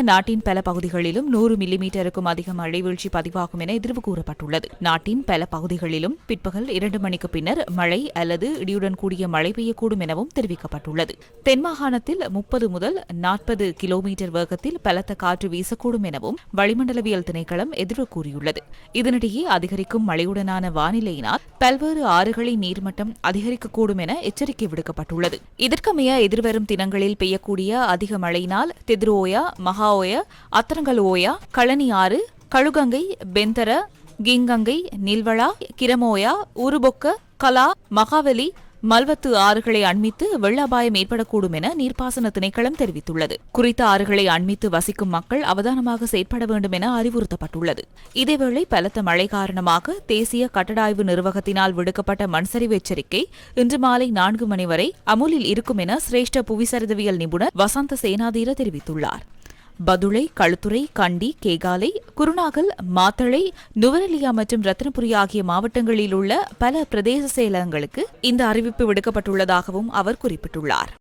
நாட்டின் பல பகுதிகளிலும் 100 மில்லிமீட்டருக்கும் அதிக மழை வீழ்ச்சி பதிவாகும் என எதிர்வு கூறப்பட்டுள்ளது. நாட்டின் பல பகுதிகளிலும் பிற்பகல் 2 மணிக்கு பின்னர் மழை அல்லது இடியுடன் கூடிய மழை பெய்யக்கூடும் எனவும் தெரிவிக்கப்பட்டுள்ளது. தென் மாகாணத்தில் 30 முதல் 40 கிலோமீட்டர் வேகத்தில் பலத்த காற்று வீசக்கூடும் எனவும் வளிமண்டலவியல் திணைக்களம் எதிர்வு கூறியுள்ளது. இதனிடையே அதிகரிக்கும் மழையுடனான வானிலையினால் பல்வேறு ஆறுகளின் நீர்மட்டம் அதிகரிக்கக்கூடும் என எச்சரிக்கை விடுக்கப்பட்டுள்ளது. இதற்கமைய எதிர்வரும் தினங்களில் பெய்யக்கூடிய அதிக மழையினால் தெத்ரோயா, மகாஓய, அத்தரங்கலோயா, களனி ஆறு, கழுகங்கை, பெந்தர, கிங்கங்கை, நில்வளா, கிரமோயா, உருபொக்க, கலா, மகாவலி, மல்வத்து ஆறுகளை அண்மித்து வெள்ள அபாயம் ஏற்படக்கூடும் என நீர்ப்பாசன திணைக்களம் தெரிவித்துள்ளது. குறித்த ஆறுகளை அண்மித்து வசிக்கும் மக்கள் அவதானமாக செயற்பட வேண்டும் என அறிவுறுத்தப்பட்டுள்ளது. இதேவேளை பலத்த மழை காரணமாக தேசிய கட்டடாய்வு நிர்வாகத்தினால் விடுக்கப்பட்ட மண்சரிவு எச்சரிக்கை இன்று மாலை 4 மணி வரை அமுலில் இருக்கும் என சிரேஷ்ட புவிசரிதவியல் நிபுணர் வசந்த சேனாதீர தெரிவித்துள்ளார். பதுளை, களுத்துறை, கண்டி, கேகாலை, குருநாகல், மாத்தளை, நுவரெலியா மற்றும் ரத்தினபுரி ஆகிய மாவட்டங்களில் உள்ள பல பிரதேச செயலகங்களுக்கு இந்த அறிவிப்பு விடுக்கப்பட்டுள்ளதாகவும் அவர் குறிப்பிட்டுள்ளார்.